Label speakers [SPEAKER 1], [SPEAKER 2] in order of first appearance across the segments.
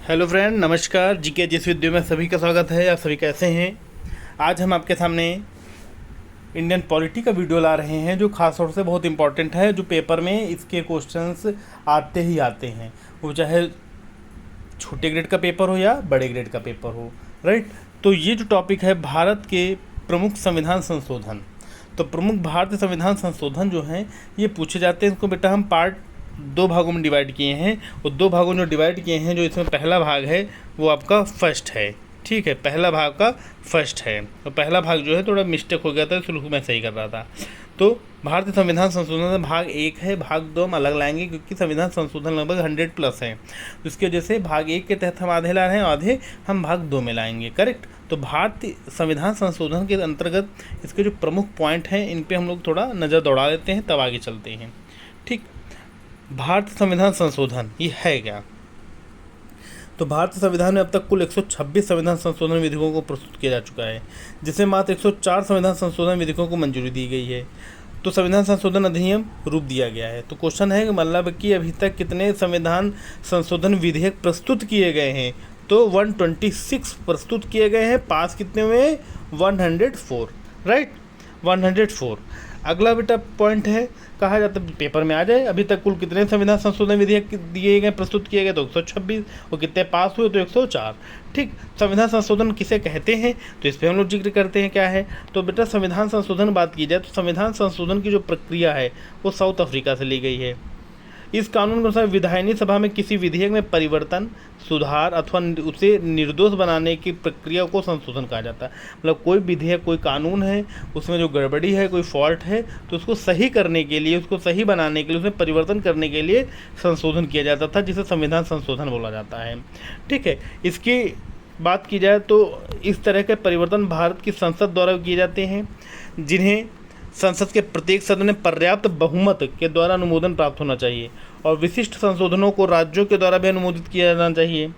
[SPEAKER 1] Hello friend, नमस्कार। GK जिस video में सभी का स्वागत है। आप सभी कैसे हैं? आज हम आपके सामने इंडियन पॉलिटी का वीडियो ला रहे हैं जो खास तौर से बहुत इंपॉर्टेंट है, जो पेपर में इसके क्वेश्चंस आते ही आते हैं, वो चाहे छोटे ग्रेड का पेपर हो या बड़े ग्रेड का पेपर हो। राइट। तो ये जो टॉपिक है भारत के प्रमुख संविधान संशोधन, तो प्रमुख भारतीय संविधान संशोधन जो हैं ये पूछे जाते हैं। इसको बेटा हम पार्ट दो भागों में डिवाइड किए हैं, और दो भागों में जो डिवाइड किए हैं, जो इसमें पहला भाग है वो आपका फर्स्ट है। ठीक है, पहला भाग का फर्स्ट है। तो पहला भाग जो है थोड़ा मिस्टेक हो गया था, शुरू में सही कर रहा था। तो भारतीय संविधान संशोधन में भाग 1 है, भाग 2 हम अलग लाएंगे क्योंकि संविधान संशोधन लगभग 100+ है। तो इसकी वजह से भाग 1 के तहत हम आधे ला रहे हैं, आधे हम भाग 2 में लाएंगे। करेक्ट। तो भारतीय संविधान संशोधन के अंतर्गत इसके जो प्रमुख पॉइंट हैं इन पे हम लोग थोड़ा नज़र दौड़ा लेते हैं, तब आगे चलते हैं। ठीक। भारतीय संविधान संशोधन ये है क्या? तो भारतीय संविधान में अब तक कुल 126 संविधान संशोधन विधेयकों को प्रस्तुत किया जा चुका है, जिसमें मात्र 104 संविधान संशोधन विधेयकों को मंजूरी दी गई है। तो संविधान संशोधन अधिनियम रूप दिया गया है। तो क्वेश्चन है कि मतलब कि अभी तक कितने संविधान संशोधन विधेयक प्रस्तुत किए गए हैं? तो 126 प्रस्तुत किए गए हैं। पास कितने हुए? 104। राइट, 104। अगला बेटा पॉइंट है, कहा जाता है पेपर में आ जाए, अभी तक कुल कितने संविधान संशोधन विधेयक दिए गए, प्रस्तुत किए गए? तो 126। और कितने पास हुए? तो 104। ठीक। संविधान संशोधन किसे कहते हैं, तो इस पर हम लोग जिक्र करते हैं क्या है। तो बेटा संविधान संशोधन बात की जाए तो संविधान संशोधन की जो प्रक्रिया है वो साउथ अफ्रीका से ली गई है। इस कानून के अनुसार विधायिनी सभा में किसी विधेयक में परिवर्तन, सुधार अथवा उसे निर्दोष बनाने की प्रक्रिया को संशोधन कहा जाता है। मतलब कोई विधेयक, कोई कानून है, उसमें जो गड़बड़ी है, कोई फॉल्ट है, तो उसको सही करने के लिए, उसको सही बनाने के लिए, उसमें परिवर्तन करने के लिए संशोधन किया जाता था, जिसे संविधान संशोधन बोला जाता है। ठीक है। इसकी बात की जाए तो इस तरह के परिवर्तन भारत की संसद द्वारा किए जाते हैं, जिन्हें संसद के प्रत्येक सदन में पर्याप्त बहुमत के द्वारा अनुमोदन प्राप्त होना चाहिए, और विशिष्ट संशोधनों को राज्यों के द्वारा भी अनुमोदित किया जाना चाहिए।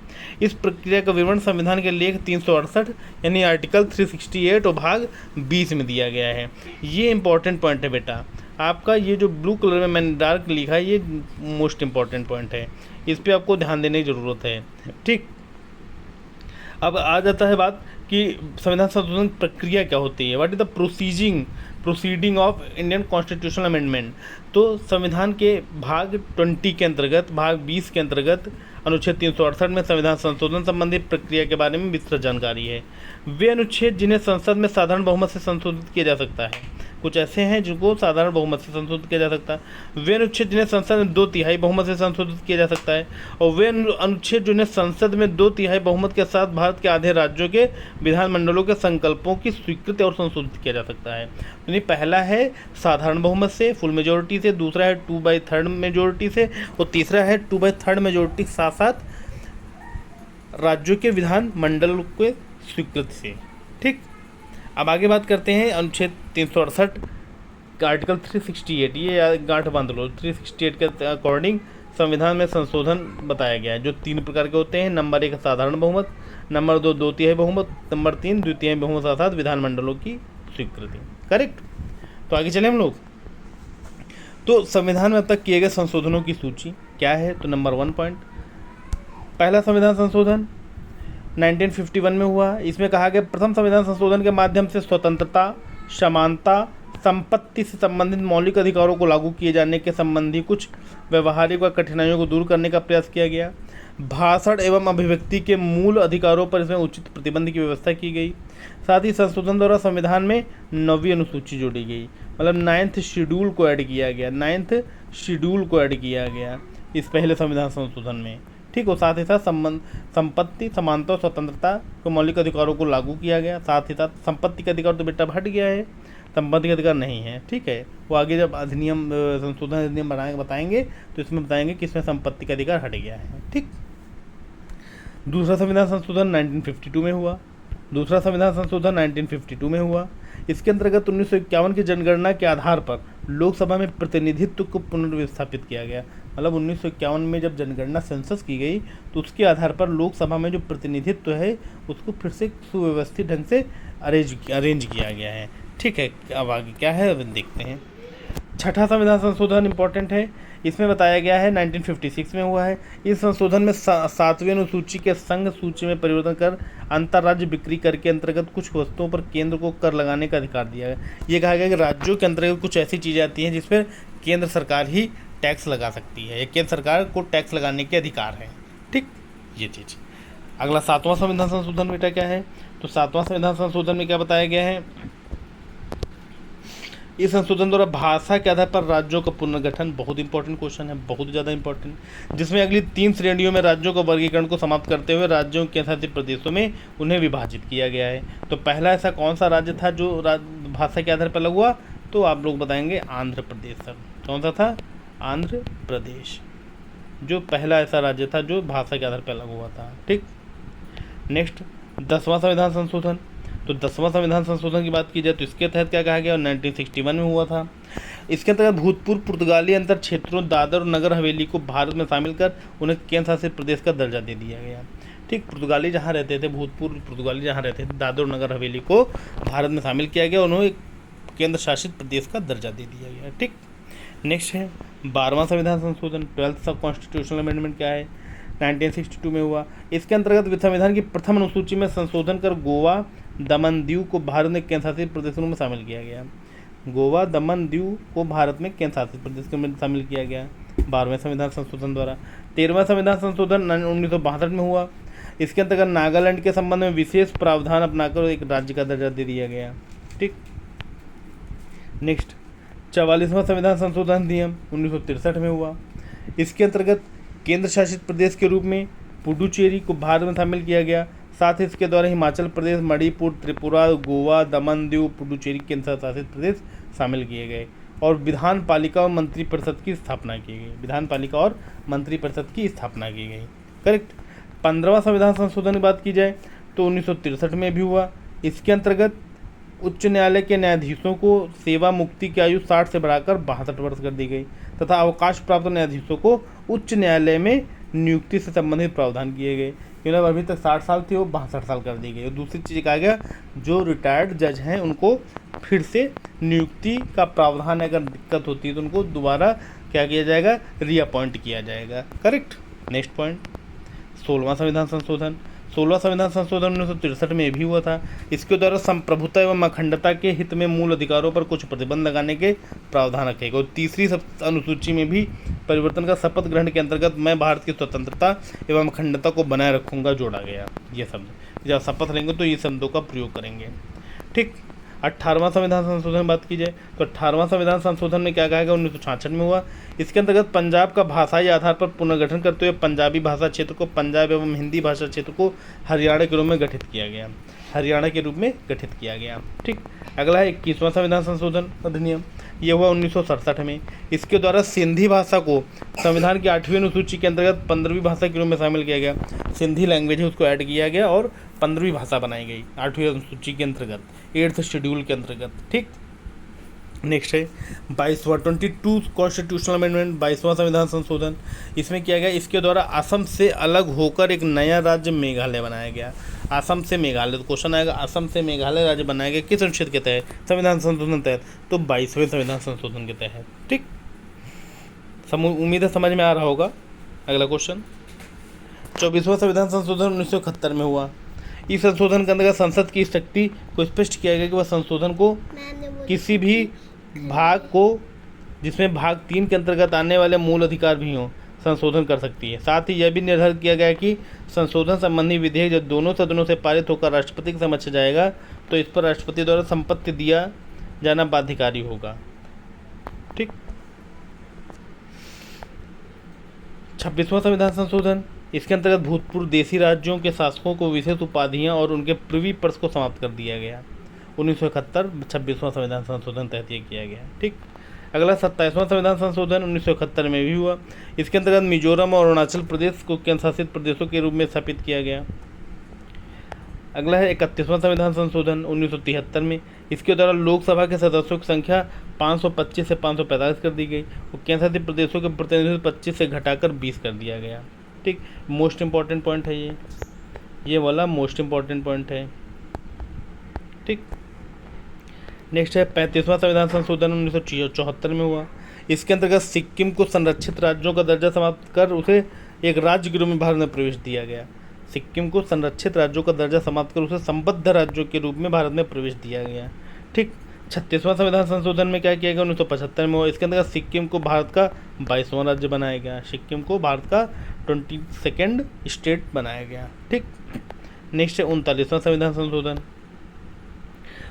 [SPEAKER 1] इस प्रक्रिया का विवरण संविधान के लेख 368 यानी आर्टिकल 368 और भाग 20 में दिया गया है। ये इंपॉर्टेंट पॉइंट है बेटा आपका। ये जो ब्लू कलर में मैंने डार्क लिखा है ये मोस्ट इंपॉर्टेंट पॉइंट है, इस पर आपको ध्यान देने की ज़रूरत है। ठीक। अब आ जाता है बात कि संविधान संशोधन प्रक्रिया क्या होती है। What is the proceeding of Indian constitutional amendment. तो संविधान के भाग 20 के अंतर्गत, भाग 20 के अंतर्गत अनुच्छेद 368 में संविधान संशोधन संबंधी प्रक्रिया के बारे में विस्तृत जानकारी है। वे अनुच्छेद जिन्हें संसद में साधारण बहुमत से संशोधित किया जा सकता है, कुछ ऐसे हैं जिनको साधारण बहुमत से संशोधित किया जा सकता है। वे अनुच्छेद जिन्हें संसद में 2/3 बहुमत से संशोधित किया जा सकता है, और वे अनुच्छेद जिन्हें संसद में 2/3 बहुमत के साथ भारत के आधे राज्यों के विधानमंडलों के संकल्पों की स्वीकृति और संशोधित किया जा सकता है। यानी पहला है साधारण बहुमत से, फुल मेजोरिटी से, दूसरा है 2/3 मेजोरिटी से, और तीसरा है 2/3 मेजोरिटी के साथ साथ राज्यों के विधानमंडल के स्वीकृति से। ठीक। अब आगे बात करते हैं अनुच्छेद 368 का आर्टिकल 368, ये गांठ बांध लो। 368 के अकॉर्डिंग संविधान में संशोधन बताया गया है, जो 3 प्रकार के होते हैं। नंबर 1 साधारण बहुमत, नंबर 2 2/3 बहुमत, नंबर 3 2/3 बहुमत के साथ विधानमंडलों की स्वीकृति। करेक्ट। तो आगे चले हम लोग। तो संविधान में अब तक किए गए संशोधनों की सूची क्या है। तो नंबर 1 पॉइंट, पहला संविधान संशोधन 1951 में हुआ। इसमें कहा गया प्रथम संविधान संशोधन के माध्यम से स्वतंत्रता, समानता, संपत्ति से संबंधित मौलिक अधिकारों को लागू किए जाने के संबंधी कुछ व्यवहारिक व कठिनाइयों को दूर करने का प्रयास किया गया। भाषण एवं अभिव्यक्ति के मूल अधिकारों पर इसमें उचित प्रतिबंध की व्यवस्था की गई। साथ ही संशोधन द्वारा संविधान में 9वीं अनुसूची जोड़ी गई, मतलब 9th शेड्यूल को ऐड किया गया। 9th शेड्यूल को ऐड किया गया इस पहले संविधान संशोधन में। ठीक। और साथ ही साथ संपत्ति, समानता और स्वतंत्रता को मौलिक अधिकारों को लागू किया गया। साथ ही साथ संपत्ति का अधिकार तो बेटा हट गया है, संपत्ति का अधिकार नहीं है। ठीक है। वो आगे जब अधिनियम संशोधन अधिनियम बताएंगे तो इसमें बताएंगे कि इसमें संपत्ति का अधिकार हट गया है। ठीक। दूसरा संविधान संशोधन 1952 में हुआ। दूसरा संविधान संशोधन 1952 में हुआ। इसके अंतर्गत 1951 की जनगणना के आधार पर लोकसभा में प्रतिनिधित्व को पुनर्विस्थापित किया गया। मतलब 1951 में जब जनगणना सेंसस की गई तो उसके आधार पर लोकसभा में जो प्रतिनिधित्व है उसको फिर से सुव्यवस्थित ढंग से अरेंज किया गया है। ठीक है। अब आगे क्या है अब देखते हैं। छठा संविधान संशोधन इम्पोर्टेंट है। इसमें बताया गया है 1956 में हुआ है। इस संशोधन में 7वीं अनुसूची के संघ सूची में परिवर्तन कर अंतर्राज्य बिक्री कर के अंतर्गत कुछ वस्तुओं पर केंद्र को कर लगाने का अधिकार दिया है। ये कहा गया कि राज्यों के अंतर्गत कुछ ऐसी चीज़ें आती हैं जिस पर केंद्र सरकार ही टैक्स लगा सकती है, केंद्र सरकार को टैक्स लगाने के अधिकार हैं। ठीक, ये चीज़। अगला 7वां संविधान संशोधन बेटा क्या है, तो 7वां संविधान संशोधन में क्या बताया गया है, इस संशोधन द्वारा भाषा के आधार पर राज्यों का पुनर्गठन, बहुत इंपॉर्टेंट क्वेश्चन है, बहुत ज़्यादा इंपॉर्टेंट, जिसमें अगली 3 श्रेणियों में राज्यों का वर्गीकरण को समाप्त करते हुए राज्यों के केंद्रशासित प्रदेशों में उन्हें विभाजित किया गया है। तो पहला ऐसा कौन सा राज्य था जो भाषा के आधार पर अलग हुआ, तो आप लोग बताएंगे आंध्र प्रदेश। सर कौन सा था, आंध्र प्रदेश, जो पहला ऐसा राज्य था जो भाषा के आधार पर अलग हुआ था। ठीक, नेक्स्ट 10वां संविधान संशोधन। तो 10वां संविधान संशोधन की बात की जाए तो इसके तहत क्या कहा गया, 1961 में हुआ था। इसके अंतर्गत भूतपूर्व पुर्तगाली अंतर क्षेत्रों दादर और नगर हवेली को भारत में शामिल कर उन्हें केंद्र शासित प्रदेश का दर्जा दे दिया गया। ठीक, पुर्तगाली जहाँ रहते थे, भूतपूर्व पुर्तगाली जहाँ रहते थे, दादर और नगर हवेली को भारत में शामिल किया गया, उन्हें केंद्र शासित प्रदेश का दर्जा दे दिया गया। ठीक, नेक्स्ट है 12वां संविधान संशोधन, 12th कॉन्स्टिट्यूशनल अमेंडमेंट क्या है, 1962 में हुआ। इसके अंतर्गत संविधान की प्रथम अनुसूची में संशोधन कर गोवा दमन दीव को भारत में केंद्र शासित प्रदेशों में शामिल किया गया। गोवा दमन दीव को भारत में केंद्र शासित प्रदेश में शामिल किया गया 12वें संविधान संशोधन द्वारा। 13वां संविधान संशोधन 1962 में हुआ। इसके अंतर्गत नागालैंड के संबंध में विशेष प्रावधान अपनाकर एक राज्य का दर्जा दे दिया गया। ठीक, नेक्स्ट 44वां संविधान संशोधन अधिनियम 1963 में हुआ। इसके अंतर्गत केंद्र शासित प्रदेश के रूप में पुडुचेरी को भारत में शामिल किया गया। साथ ही इसके द्वारा हिमाचल प्रदेश, मणिपुर, त्रिपुरा, गोवा, दमन दीव, पुडुचेरी केंद्र शासित प्रदेश शामिल किए गए और विधान पालिका और मंत्रिपरिषद की स्थापना की गई। विधान पालिका और मंत्रिपरिषद की स्थापना की गई। करेक्ट। 15वां संविधान संशोधन की बात की जाए तो 1963 में भी हुआ। इसके अंतर्गत उच्च न्यायालय के न्यायाधीशों को सेवा मुक्ति की आयु 60 से बढ़ाकर 62 वर्ष कर दी गई तथा अवकाश प्राप्त न्यायाधीशों को उच्च न्यायालय में नियुक्ति से संबंधित प्रावधान किए गए। क्योंकि अभी तक 60 साल थी, वो 62 साल कर दी गई। और दूसरी चीज़ कहा गया, जो रिटायर्ड जज हैं उनको फिर से नियुक्ति का प्रावधान अगर दिक्कत होती है तो उनको दोबारा क्या किया जाएगा, रीअपॉइंट किया जाएगा। करेक्ट। नेक्स्ट पॉइंट 16वां संविधान संशोधन। 16वां संविधान संशोधन 1963 में भी हुआ था। इसके द्वारा संप्रभुता एवं अखंडता के हित में मूल अधिकारों पर कुछ प्रतिबंध लगाने के प्रावधान रखे गए। और तीसरी अनुसूची में भी परिवर्तन का शपथ ग्रहण के अंतर्गत मैं भारत की स्वतंत्रता एवं अखंडता को बनाए रखूंगा जोड़ा गया। ये शब्द जब शपथ लेंगे तो ये शब्दों का प्रयोग करेंगे। ठीक। 18वां संविधान संशोधन की बात की जाए तो 18वां संविधान संशोधन में क्या कहा गया, 1966 में हुआ। इसके अंतर्गत पंजाब का भाषाई आधार पर पुनर्गठन करते हुए पंजाबी भाषा क्षेत्र को पंजाब एवं हिंदी भाषा क्षेत्र को हरियाणा के रूप में गठित किया गया। हरियाणा के रूप में गठित किया गया। ठीक। अगला है 21वां संविधान संशोधन अधिनियम। ये हुआ 1967 में। इसके द्वारा सिंधी भाषा को संविधान की 8वीं अनुसूची के अंतर्गत 15वीं भाषा के रूप में शामिल किया गया। सिंधी लैंग्वेज है उसको ऐड किया गया और 15वीं भाषा बनाई गई 8वीं अनुसूची के अंतर्गत, 8th शेड्यूल के अंतर्गत। ठीक। नेक्स्ट है 22 कॉन्स्टिट्यूशनल अमेंडमेंट, 22वां संविधान संशोधन। इसमें किया गया, इसके द्वारा असम से अलग होकर एक नया राज्य मेघालय बनाया गया। असम से मेघालय, तो क्वेश्चन आएगा असम से मेघालय राज्य बनाया गया किस अनुच्छेद के तहत, संविधान संशोधन तहत, तो 22वें संविधान संशोधन के तहत। ठीक। उम्मीद है समझ में आ रहा होगा। अगला क्वेश्चन 24वां संविधान संशोधन 1971 में हुआ। इस संशोधन के अंतर्गत संसद की शक्ति को स्पष्ट किया गया कि वह संशोधन को किसी भी भाग को जिसमें भाग 3 के अंतर्गत आने वाले मूल अधिकार भी हों संशोधन कर सकती है। साथ ही यह भी निर्धारित किया गया कि संशोधन संबंधी विधेयक जब दोनों सदनों से पारित होकर राष्ट्रपति के समक्ष जाएगा तो इस पर राष्ट्रपति द्वारा संपत्ति दिया जाना बाध्यकारी होगा। ठीक। 26वां संविधान संशोधन। इसके अंतर्गत भूतपूर्व देशी राज्यों के शासकों को विशेष उपाधियां और उनके प्रिवी पर्स को समाप्त कर दिया गया। 1971 26वां संविधान संशोधन तहत ये किया गया। ठीक। अगला 27वां संविधान संशोधन 1971 में भी हुआ। इसके अंतर्गत मिजोरम और अरुणाचल प्रदेश को केंद्र शासित प्रदेशों के रूप में स्थापित किया गया। अगला है 31वां संविधान संशोधन 1973 में। इसके द्वारा लोकसभा के सदस्यों की संख्या 525 से 545 कर दी गई और केंद्र शासित प्रदेशों के प्रतिनिधित्व 25 से घटाकर 20 कर दिया गया। ठीक। मोस्ट इम्पॉर्टेंट पॉइंट है ये वाला मोस्ट इम्पॉर्टेंट पॉइंट है। ठीक। नेक्स्ट है 35वां संविधान संशोधन 1974 में हुआ। इसके अंतर्गत सिक्किम को संरक्षित राज्यों का दर्जा समाप्त कर उसे एक राज्य के रूप में भारत में प्रवेश दिया गया। सिक्किम को संरक्षित राज्यों का दर्जा समाप्त कर उसे संबद्ध राज्यों के रूप में भारत में प्रवेश दिया गया। ठीक। 36वां संविधान संशोधन में क्या किया गया 1975 में हुआ। इसके अंतर्गत सिक्किम को भारत का 22वां राज्य बनाया गया। सिक्किम को भारत का 22nd स्टेट बनाया गया। ठीक। नेक्स्ट है 39वां संविधान संशोधन।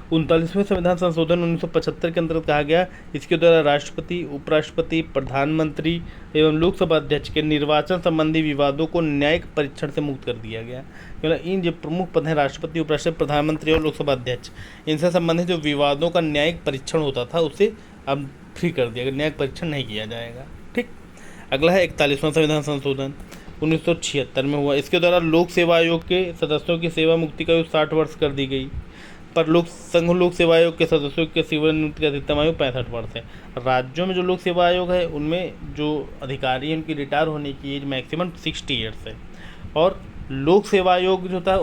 [SPEAKER 1] 39वें संविधान संशोधन 1975 के अंतर्गत कहा गया इसके द्वारा राष्ट्रपति, उपराष्ट्रपति, प्रधानमंत्री एवं लोकसभा अध्यक्ष के निर्वाचन संबंधी विवादों को न्यायिक परीक्षण से मुक्त कर दिया गया। केवल इन जो प्रमुख पद हैं राष्ट्रपति, उपराष्ट्रपति, प्रधानमंत्री और लोकसभा अध्यक्ष, इनसे संबंधित जो विवादों का न्यायिक परीक्षण होता था उसे अब फ्री कर दिया गया, न्यायिक परीक्षण नहीं किया जाएगा। ठीक। अगला है 41वां संविधान संशोधन 1976 में हुआ। इसके द्वारा लोक सेवा आयोग के सदस्यों की सेवा मुक्ति का आयु 60 वर्ष कर दी गई, पर लोक सेवा आयोग के सदस्यों के सेवानिवृत्ति की अधिकतम आयु 65 वर्ष है। राज्यों में जो लोक सेवा आयोग है उनमें जो अधिकारी हैं उनकी रिटायर होने की एज मैक्सिमम 60 ईयर्स है। और लोक सेवा आयोग जो था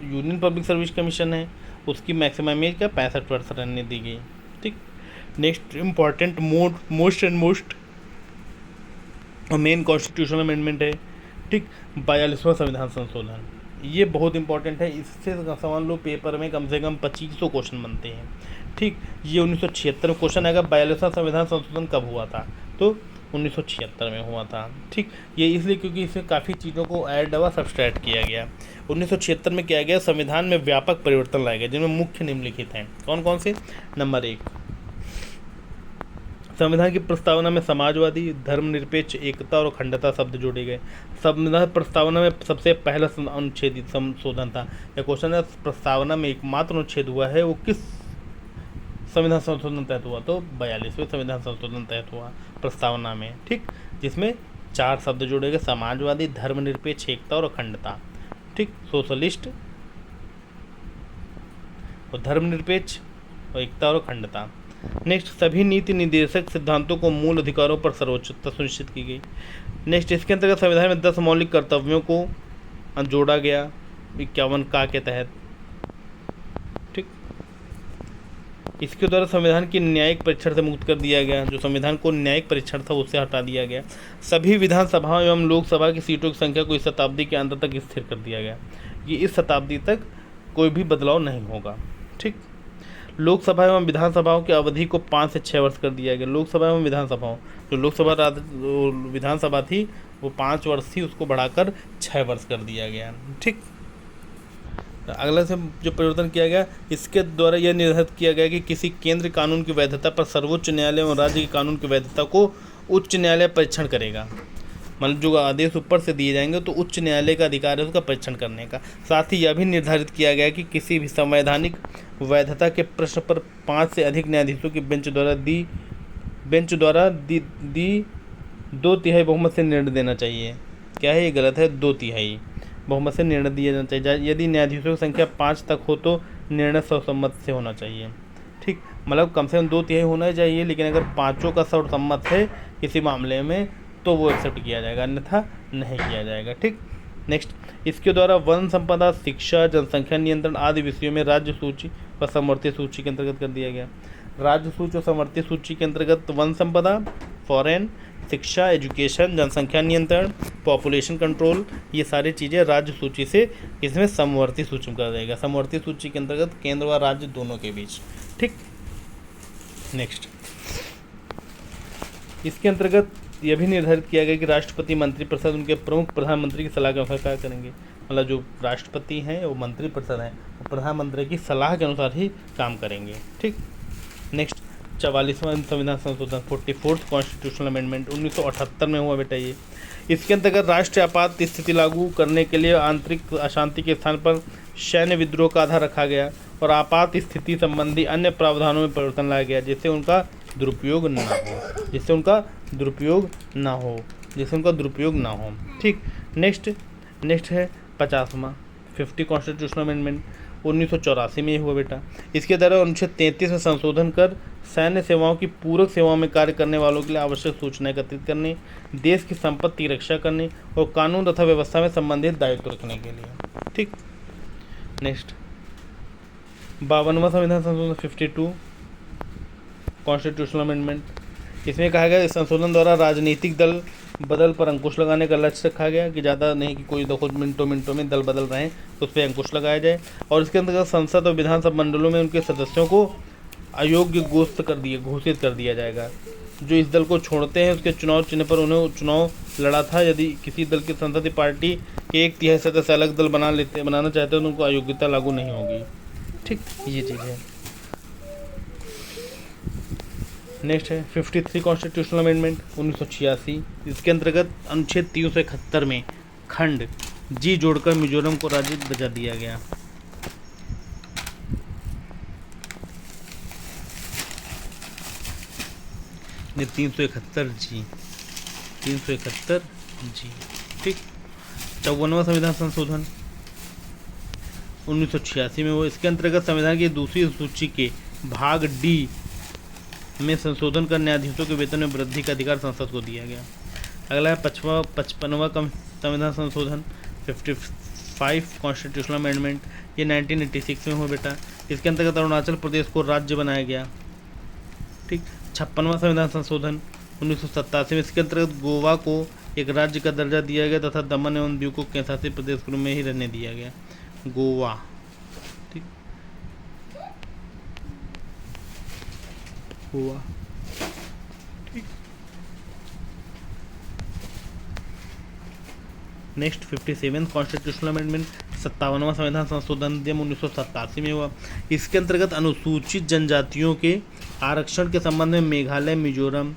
[SPEAKER 1] यूनियन पब्लिक सर्विस कमीशन है उसकी मैक्सिमम एज का 65 वर्ष रहने दी गई। ठीक। Next important most main constitutional amendment है। ठीक। 42वां संविधान संशोधन, ये बहुत इंपॉर्टेंट है, इससे समझ लो पेपर में कम से कम 2500 क्वेश्चन बनते हैं। ठीक। ये 1976 में क्वेश्चन आएगा 42वां संविधान संशोधन कब हुआ था, तो 1976 में हुआ था। ठीक। ये इसलिए क्योंकि इसमें काफ़ी चीज़ों को ऐड व सब्सट्रैक्ट किया गया। 1976 में किया गया संविधान में व्यापक परिवर्तन लाए गए जिनमें मुख्य निम्नलिखित हैं। कौन कौन से? नंबर 1, संविधान की प्रस्तावना में समाजवादी, धर्मनिरपेक्ष, एकता और अखंडता शब्द जोड़े गए। संविधान प्रस्तावना में सबसे पहला अनुच्छेद संशोधन था। यह क्वेश्चन है, प्रस्तावना में एकमात्र अनुच्छेद हुआ है वो किस संविधान संशोधन तहत हुआ, तो 42वें संविधान संशोधन तहत हुआ प्रस्तावना में। ठीक। जिसमें 4 शब्द जोड़े गए, समाजवादी, धर्मनिरपेक्ष, एकता और अखंडता। ठीक। सोशलिस्ट और धर्मनिरपेक्ष और एकता और अखंडता। नेक्स्ट, सभी नीति निर्देशक सिद्धांतों को मूल अधिकारों पर सर्वोच्चता सुनिश्चित की गई। नेक्स्ट, इसके अंतर्गत संविधान में 10 मौलिक कर्तव्यों को जोड़ा गया 51 का के तहत। ठीक। इसके द्वारा संविधान की न्यायिक परीक्षण से मुक्त कर दिया गया, जो संविधान को न्यायिक परीक्षण था उससे हटा दिया गया। सभी विधानसभाओं एवं लोकसभा की सीटों की संख्या को इस शताब्दी के अंत तक स्थिर कर दिया गया। ये इस शताब्दी तक कोई भी बदलाव नहीं होगा। ठीक। लोकसभा एवं विधानसभाओं की अवधि को 5 से 6 वर्ष कर दिया गया। लोकसभा एवं विधानसभाओं, जो विधानसभा थी वो 5 वर्ष थी, उसको बढ़ाकर 6 वर्ष कर दिया गया। ठीक। अगला से जो परिवर्तन किया गया, इसके द्वारा यह निर्धारित किया गया कि किसी केंद्र कानून की वैधता पर सर्वोच्च न्यायालय एवं राज्य के कानून की वैधता को उच्च न्यायालय परीक्षण करेगा। मतलब जो आदेश ऊपर से दिए जाएंगे तो उच्च न्यायालय का अधिकार है उसका परीक्षण करने का। साथ ही यह भी निर्धारित किया गया कि किसी भी संवैधानिक वैधता के प्रश्न पर 5 से अधिक न्यायाधीशों की बेंच द्वारा दी 2/3 बहुमत से निर्णय देना चाहिए। क्या है ये? गलत है, 2/3 बहुमत से निर्णय दिया जाना चाहिए। यदि न्यायाधीशों की संख्या 5 तक हो तो निर्णय सर्वसम्मत से होना चाहिए। ठीक। मतलब कम से कम 2/3 होना चाहिए, लेकिन अगर 5 का सर्वसम्मत है किसी मामले में तो वो एक्सेप्ट किया जाएगा, अन्यथा नहीं किया जाएगा। ठीक। नेक्स्ट, इसके द्वारा वन संपदा, शिक्षा, जनसंख्या नियंत्रण आदि विषयों में राज्य सूची व समवर्ती सूची के अंतर्गत कर दिया गया। राज्य सूची और समवर्ती सूची के अंतर्गत वन संपदा, फॉरेन, शिक्षा, एजुकेशन, जनसंख्या नियंत्रण, पॉपुलेशन कंट्रोल, ये सारी चीज़ें राज्य सूची से इसमें समवर्ती सूची में कर देगा। समवर्ती सूची के अंतर्गत केंद्र व राज्य दोनों के बीच। ठीक। नेक्स्ट, इसके अंतर्गत यह भी निर्धारित किया गया कि राष्ट्रपति, मंत्रिपरिषद उनके प्रमुख प्रधानमंत्री की सलाह के अनुसार क्या करेंगे। मतलब जो राष्ट्रपति हैं वो मंत्रिपरिषद हैं, वो प्रधानमंत्री की सलाह के अनुसार ही काम करेंगे। ठीक। नेक्स्ट, 44वां संविधान संशोधन 44th कॉन्स्टिट्यूशनल अमेंडमेंट 1978 में हुआ बेटा ये। इसके अंतर्गत राष्ट्रीय आपात स्थिति लागू करने के लिए आंतरिक अशांति के स्थान पर सैन्य विद्रोह का आधार रखा गया और आपात स्थिति संबंधी अन्य प्रावधानों में परिवर्तन लाया गया जिससे उनका दुरुपयोग ना हो। ठीक। नेक्स्ट है 50वां 50 कॉन्स्टिट्यूशनल अमेंडमेंट 1984 में हुआ बेटा। इसके द्वारा अनुच्छेद 33 में संशोधन कर सैन्य सेवाओं की पूरक सेवाओं में कार्य करने वालों के लिए आवश्यक सूचना एकत्रित करने, देश की संपत्ति की रक्षा करने और कानून तथा व्यवस्था में संबंधित दायित्व रखने के लिए। ठीक। नेक्स्ट, 52वां संविधान संशोधन 52 कॉन्स्टिट्यूशनल अमेंडमेंट। इसमें कहा गया इस संशोधन द्वारा राजनीतिक दल बदल पर अंकुश लगाने का लक्ष्य रखा गया कि ज़्यादा नहीं कि कोई देखो मिनटों में दल बदल रहे हैं तो उस पर अंकुश लगाया जाए। और इसके अंतर्गत संसद और विधानसभा मंडलों में उनके सदस्यों को अयोग्य घोषित कर दिया जाएगा। जो इस दल को छोड़ते हैं उसके चुनाव चिन्ह पर उन्हें चुनाव लड़ा था। यदि किसी दल की संसदीय पार्टी के 1/3 सदस्य अलग दल बनाना चाहते हैं तो उनको अयोग्यता लागू नहीं होगी। ठीक, ये चीज़ है। नेक्स्ट है 53 कॉन्स्टिट्यूशनल अमेंडमेंट 1986। इसके अंतर्गत अनुच्छेद 371 में खंड जी जोड़कर मिजोरम को राज्य दर्जा दिया गया। ने 371 जी। ठीक। 54वां संविधान संशोधन 1986 में वो इसके अंतर्गत संविधान की दूसरी सूची के भाग डी में संशोधन कर न्यायाधीशों के वेतन में वृद्धि का अधिकार संसद को दिया गया। अगला है 55वां संविधान संशोधन 55 कॉन्स्टिट्यूशनल अमेंडमेंट। ये 1986 में हुआ बेटा। इसके अंतर्गत अरुणाचल प्रदेश को राज्य बनाया गया। ठीक। 56वां संविधान संशोधन 1987 में इसके अंतर्गत गोवा को एक राज्य का दर्जा दिया गया तथा दमन एवं दीव को केंद्रशासित प्रदेश के रूप में ही रहने दिया गया। गोवा। ठीक, गोवा। ठीक। नेक्स्ट 57 कॉन्स्टिट्यूशनल अमेंडमेंट 57वां संविधान संशोधन अधिनियम 1987 में हुआ। इसके अंतर्गत अनुसूचित जनजातियों के आरक्षण के संबंध में मेघालय, मिजोरम,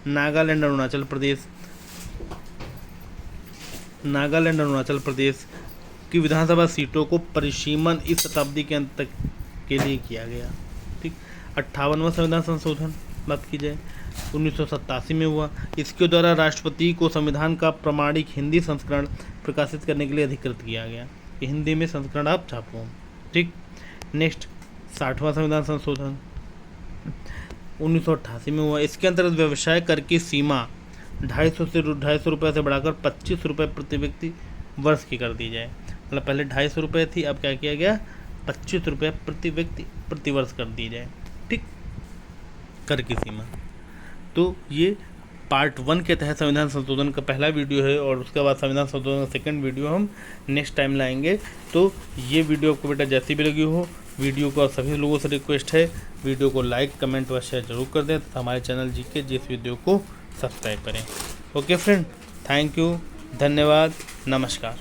[SPEAKER 1] नागालैंड, अरुणाचल प्रदेश की विधानसभा सीटों को परिसीमन इस शताब्दी के अंत तक के लिए किया गया। ठीक। 58वां संविधान संशोधन बात की जाए 1987 में हुआ। इसके द्वारा राष्ट्रपति को संविधान का प्रमाणिक हिंदी संस्करण प्रकाशित करने के लिए अधिकृत किया गया कि हिंदी में संस्करण आप छापो। ठीक। नेक्स्ट 60वां संविधान संशोधन 1988 में हुआ। इसके अंतर्गत व्यवसाय कर की सीमा 250 रुपये से बढ़ाकर 25 रुपये प्रति व्यक्ति वर्ष की कर दी जाए। मतलब पहले 250 रुपये थी, अब क्या किया गया 25 रुपये प्रति व्यक्ति प्रति वर्ष कर दी जाए। ठीक, कर की सीमा। तो ये पार्ट 1 के तहत संविधान संशोधन का पहला वीडियो है और उसके बाद संविधान संशोधन का सेकंड वीडियो हम नेक्स्ट टाइम लाएंगे। तो ये वीडियो आपको बेटा जैसी भी लगी हो, वीडियो को सभी लोगों से रिक्वेस्ट है वीडियो को लाइक, कमेंट व शेयर जरूर कर दें तथा हमारे चैनल जीके जिस वीडियो को सब्सक्राइब करें। ओके फ्रेंड, थैंक यू, धन्यवाद, नमस्कार।